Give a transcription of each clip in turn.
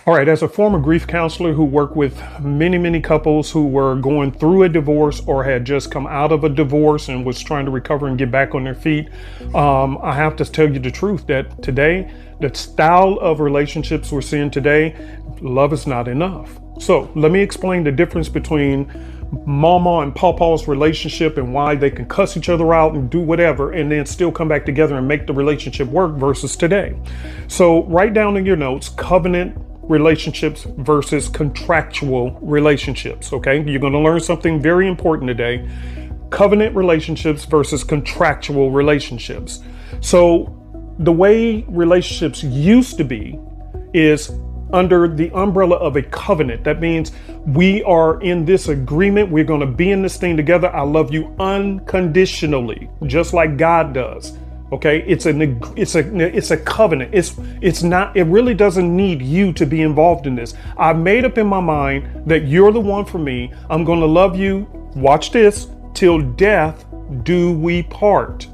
All right, as a former grief counselor who worked with many couples who were going through a divorce or had just come out of a divorce and was trying to recover and get back on their feet, I have to tell you the truth that today, the style of relationships we're seeing today, love is not enough. So let me explain the difference between mama and papa's relationship and why they can cuss each other out and do whatever and then still come back together and make the relationship work versus today. So write down in your notes, covenant relationships versus contractual relationships. Okay, you're going to learn something very important today. Covenant relationships versus contractual relationships. So the way relationships used to be is under the umbrella of a covenant. That means we are in this agreement. We're going to be in this thing together. I love you unconditionally, just like God does. Okay, it's a covenant. It's not. It really doesn't need you to be involved in this. I've made up in my mind that you're the one for me. I'm going to love you. Watch this, till death do we part.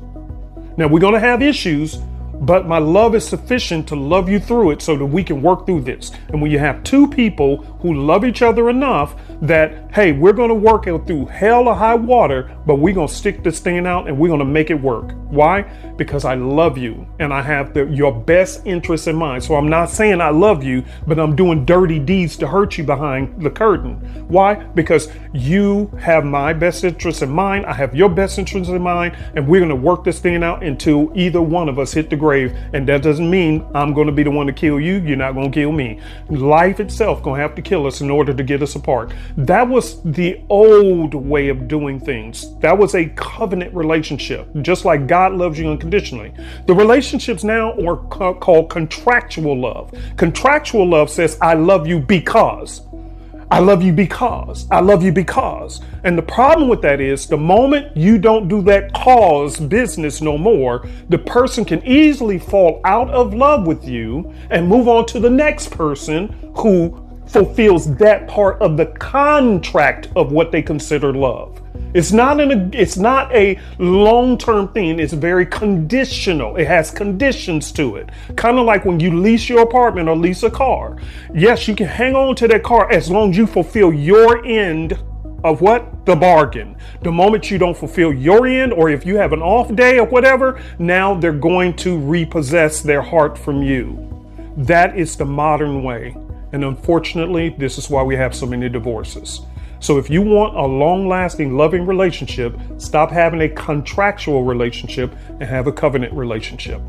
Now we're going to have issues, but my love is sufficient to love you through it so that we can work through this. And when you have two people who love each other enough that, hey, we're going to work it through hell or high water, but we're going to stick this thing out and we're going to make it work. Why? Because I love you and I have your best interest in mind. So I'm not saying I love you, but I'm doing dirty deeds to hurt you behind the curtain. Why? Because you have my best interest in mind. I have your best interest in mind, and we're going to work this thing out until either one of us hit the grave. And that doesn't mean I'm going to be the one to kill you. You're not going to kill me. Life itself going to have to kill us in order to get us apart. That was the old way of doing things. That was a covenant relationship, just like God loves you unconditionally. The relationships now are called contractual love. Contractual love says, I love you because. I love you because. I love you because. And the problem with that is the moment you don't do that cause business no more, the person can easily fall out of love with you and move on to the next person who fulfills that part of the contract of what they consider love. It's not a long-term thing. It's very conditional. It has conditions to it. Kind of like when you lease your apartment or lease a car. Yes, you can hang on to that car as long as you fulfill your end of what? The bargain. The moment you don't fulfill your end, or if you have an off day or whatever, now they're going to repossess their heart from you. That is the modern way. And unfortunately, this is why we have so many divorces. So if you want a long-lasting, loving relationship, stop having a contractual relationship and have a covenant relationship.